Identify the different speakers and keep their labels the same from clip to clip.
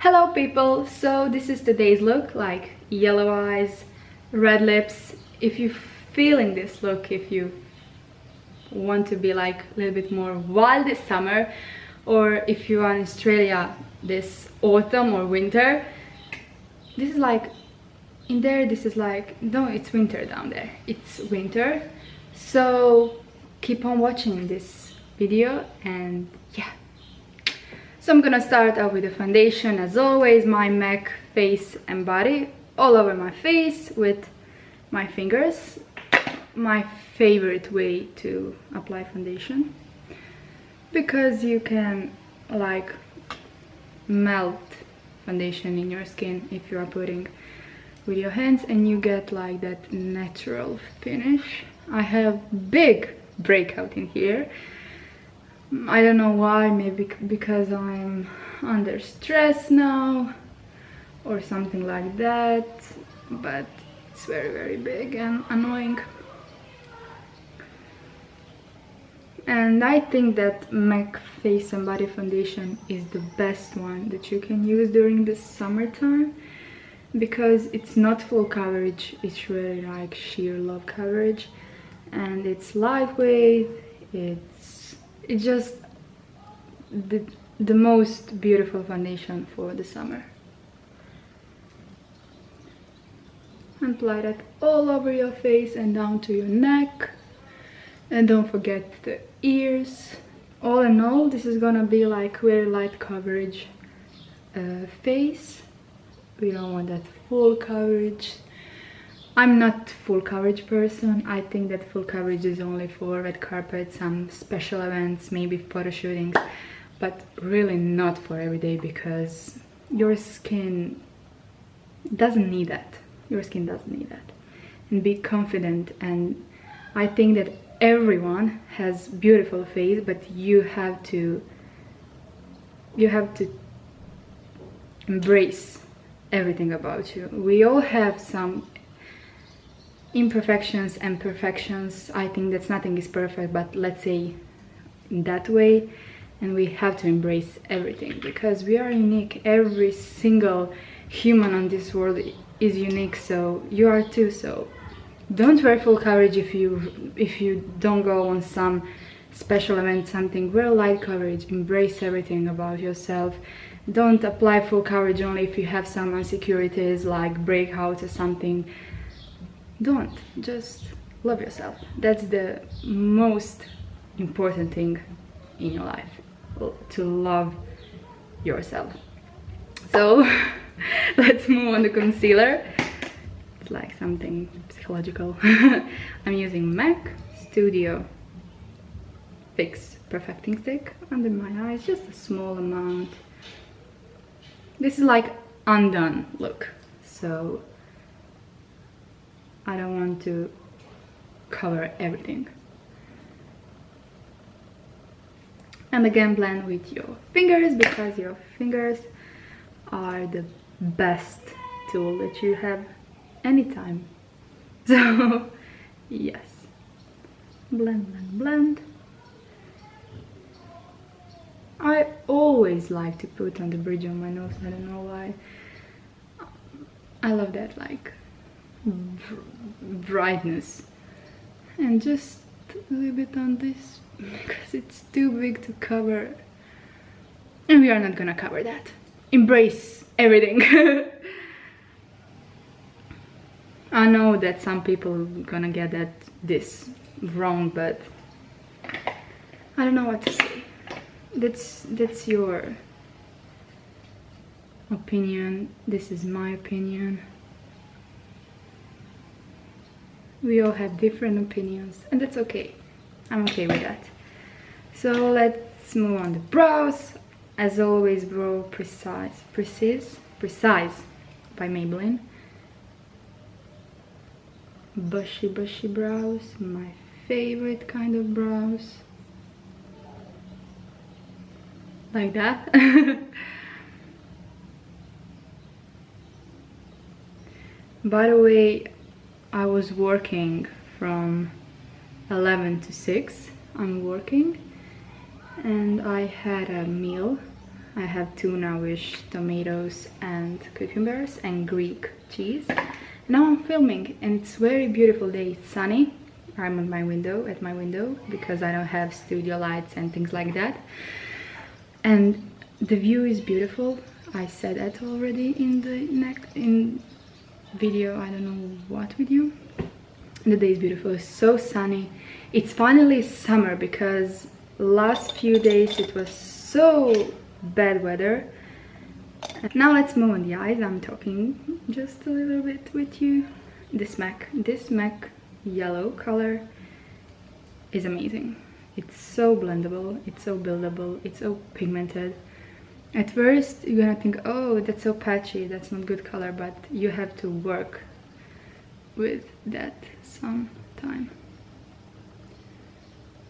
Speaker 1: Hello people, so this is today's look, like yellow eyes, red lips. If you're feeling this look, if you want to be like a little bit more wild this summer, or if you are in Australia this autumn or winter, this is like, in there this is like, no, it's winter down there, it's winter. So keep on watching this video and yeah. So I'm gonna start out with the foundation, as always, my MAC face and body, all over my face with my fingers. My favorite way to apply foundation, because you can like melt foundation in your skin if you are putting with your hands, and you get like that natural finish. I have big breakout in here. I don't know why, maybe because I'm under stress now or something like that, but it's very big and annoying. And I think that MAC face and body foundation is the best one that you can use during the summertime, because it's not full coverage, it's really like sheer love coverage, and it's lightweight. It's just the most beautiful foundation for the summer. Apply that all over your face and down to your neck, and don't forget the ears. All in all, this is gonna be like very light coverage face. We don't want that full coverage. I'm not full coverage person. I think that full coverage is only for red carpet, some special events, maybe photo shootings, but really not for every day, because your skin doesn't need that. Your skin doesn't need that. And be confident. And I think that everyone has beautiful face, but you have to embrace everything about you. We all have some imperfections and perfections. I think that nothing is perfect, but let's say in that way, and we have to embrace everything, because we are unique. Every single human on this world is unique, so you are too. So don't wear full coverage if you don't go on some special event, something. Wear light coverage, embrace everything about yourself. Don't apply full coverage only if you have some insecurities like breakout or something. Don't, just love yourself. That's the most important thing in your life, to love yourself. So let's move on to concealer. It's like something psychological. I'm using MAC Studio Fix Perfecting Stick under my eyes, just a small amount. This is like undone look, so I don't want to cover everything. And again, blend with your fingers, because your fingers are the best tool that you have anytime. So yes, blend. I always like to put on the bridge of my nose, I don't know why. I love that like brightness, and just a little bit on this, because it's too big to cover, and we are not gonna cover that. Embrace everything. I know that some people are gonna get this wrong, but I don't know what to say. That's your opinion. This is my opinion. We all have different opinions, and that's okay. I'm okay with that. So let's move on to brows. As always, brow Precise by Maybelline. Bushy brows, my favorite kind of brows. Like that. By the way, I was working from 11 to 6. I'm working, and I had a meal I have tuna with tomatoes and cucumbers and Greek cheese. Now I'm filming and it's very beautiful day. It's sunny. I'm at my window because I don't have studio lights and things like that. And the view is beautiful. I said that already in the video, I don't know what video. The day is beautiful. It's so sunny. It's finally summer because last few days it was so bad weather. Now let's move on the eyes. I'm talking just a little bit with you. This MAC yellow color is amazing. It's so blendable, it's so buildable, it's so pigmented. At first you're gonna think, oh, that's so patchy, that's not good color, but you have to work with that some time.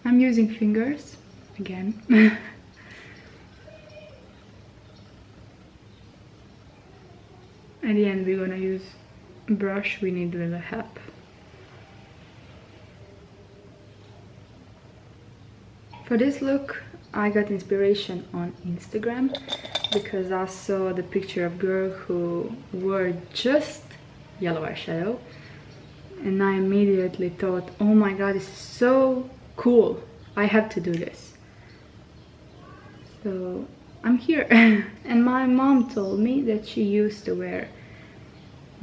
Speaker 1: I'm using fingers again. At the end we're gonna use a brush, we need a little help. For this look I got inspiration on Instagram because I saw the picture of a girl who wore just yellow eyeshadow and I immediately thought, oh my god, this is so cool, I have to do this. So I'm here. And my mom told me that she used to wear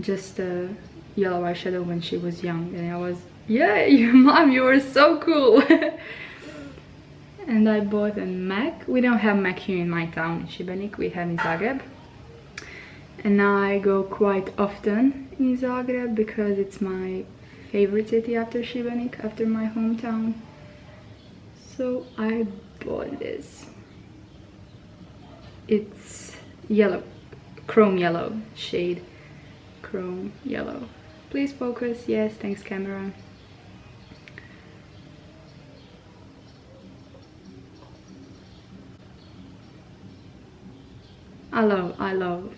Speaker 1: just a yellow eyeshadow when she was young, and I was, yeah, your mom, you were so cool. And I bought a MAC. We don't have MAC here in my town in Šibenik, we have in Zagreb. And I go quite often in Zagreb because it's my favorite city after Šibenik, after my hometown. So I bought this. It's yellow, chrome yellow shade, chrome yellow. Please focus, yes, thanks camera. I love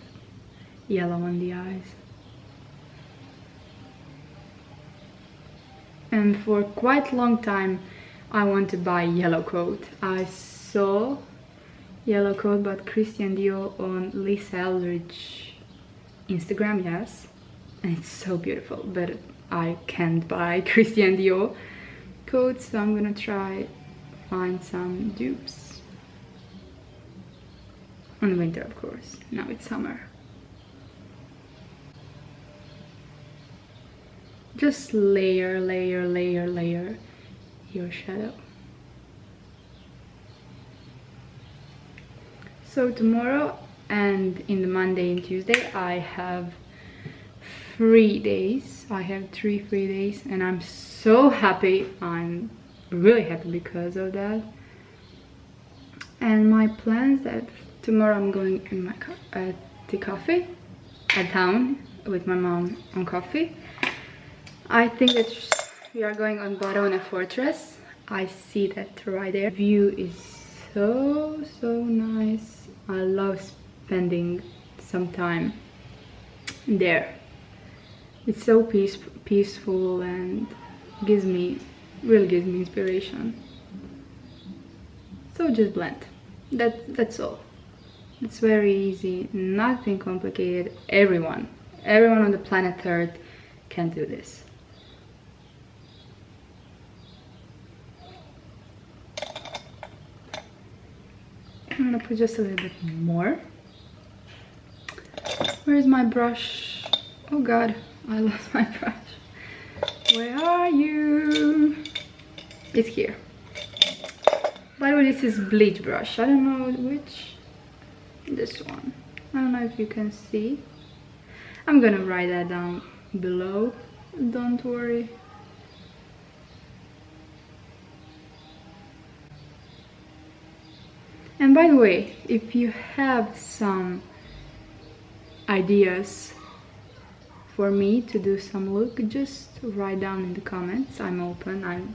Speaker 1: yellow on the eyes. And for quite a long time I want to buy yellow coat. I saw yellow coat but Christian Dior on Lisa Eldridge Instagram, yes, and it's so beautiful, but I can't buy Christian Dior coats, so I'm gonna try find some dupes. On winter, of course. Now it's summer. Just layer your shadow. So tomorrow and in the Monday and Tuesday I have free days. I have 3 free days and I'm so happy. I'm really happy because of that. And my plans that tomorrow I'm going in my the coffee at town with my mom on coffee. I think that we are going on Barona Fortress. I see that right there. View is so nice. I love spending some time there. It's so peaceful and really gives me inspiration. So just blend. That's all. It's very easy, nothing complicated. Everyone on the planet Earth can do this. I'm gonna put just a little bit more. Where's my brush? Oh god, I lost my brush. Where are you? It's here. By the way, this is bleach brush. I don't know which. This one. I don't know if you can see. I'm gonna write that down below. Don't worry. And by the way, if you have some ideas for me to do some look, just write down in the comments. I'm open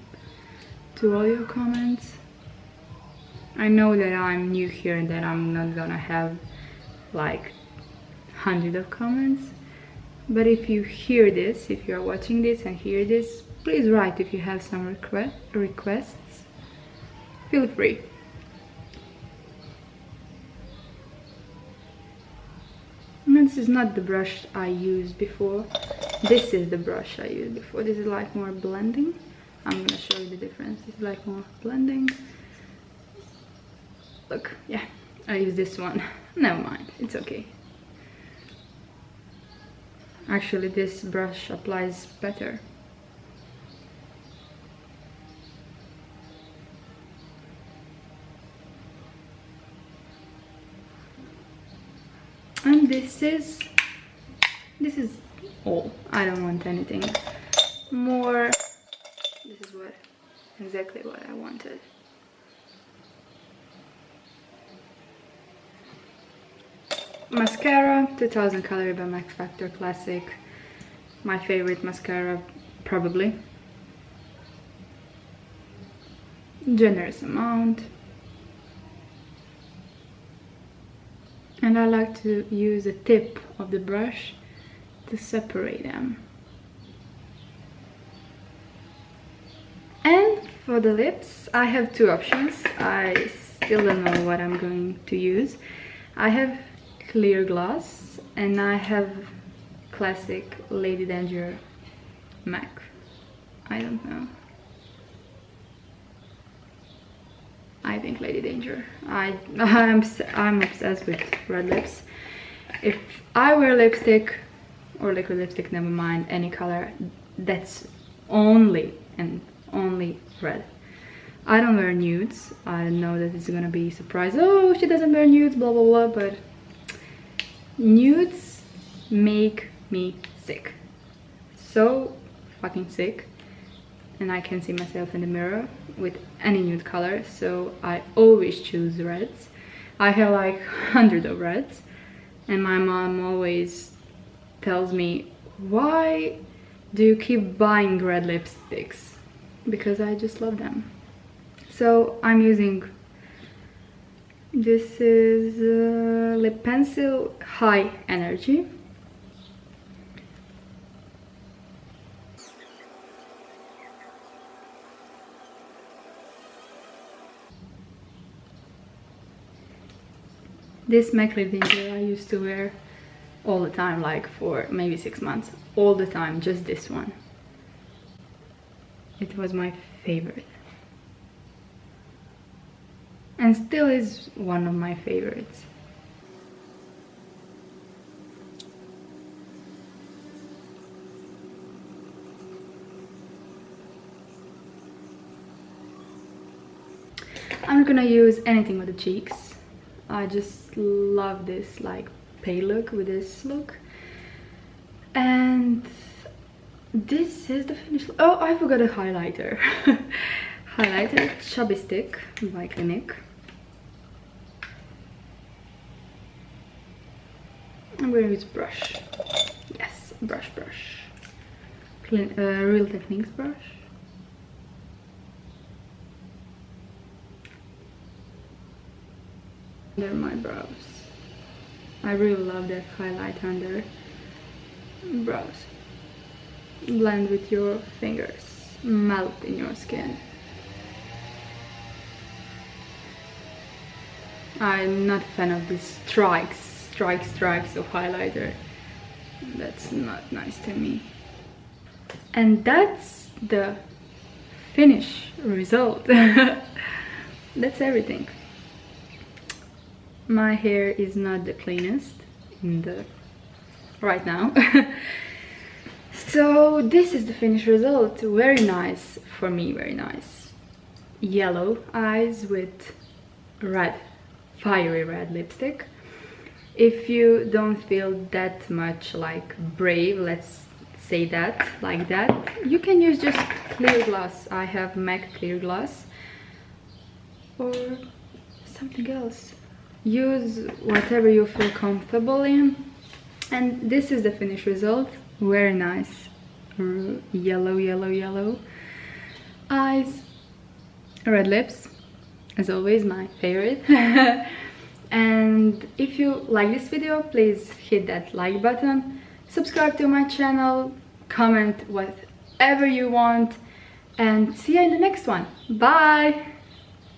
Speaker 1: to all your comments. I know that I'm new here and that I'm not gonna have like hundreds of comments, but if you hear this, if you're watching this and hear this, please write if you have some requests. Feel free. difference is not the brush I used before. This is the brush I used before. This is like more blending. I'm gonna show you the difference. This is like more blending. Look, yeah, I use this one. Never mind, it's okay. Actually, this brush applies better. And this is all. I don't want anything more. This is exactly what I wanted. Mascara, 2000 Calorie by Max Factor Classic. My favorite mascara, probably. Generous amount. And I like to use the tip of the brush to separate them. And for the lips, I have two options. I still don't know what I'm going to use. I have clear gloss and I have classic Lady Danger MAC. I don't know. I think Lady Danger. I'm obsessed with red lips. If I wear lipstick or liquid lipstick, never mind, any color, that's only and only red. I don't wear nudes. I know that it's gonna be a surprise. Oh, she doesn't wear nudes, blah blah blah, but nudes make me sick. So fucking sick. And I can see myself in the mirror with any nude color, so I always choose reds. I have like hundreds of reds, and my mom always tells me, why do you keep buying red lipsticks? Because I just love them. So I'm using, this is lip pencil High Energy. This MAC Lip Danger I used to wear all the time, like for maybe 6 months. All the time, just this one. It was my favorite. And still is one of my favorites. I'm not gonna use anything with the cheeks. I just love this like pale look with this look. And this is the finished. Oh, I forgot a highlighter. Highlighter Chubby Stick by Clinique. I'm going to use brush. Yes, brush. Real Techniques brush. Under my brows. I really love that highlight under brows. Blend with your fingers. Melt in your skin. I'm not a fan of these strikes of highlighter. That's not nice to me. And that's the finished result. That's everything. My hair is not the cleanest right now. So this is the finished result. Very nice for me, very nice. Yellow eyes with red, fiery red lipstick. If you don't feel that much like brave, let's say that, like that, you can use just clear gloss. I have MAC clear gloss or something else. Use whatever you feel comfortable in. And this is the finished result. Very nice. Yellow eyes, red lips, as always my favorite. And if you like this video, please hit that like button, subscribe to my channel, comment whatever you want, and see you in the next one. Bye.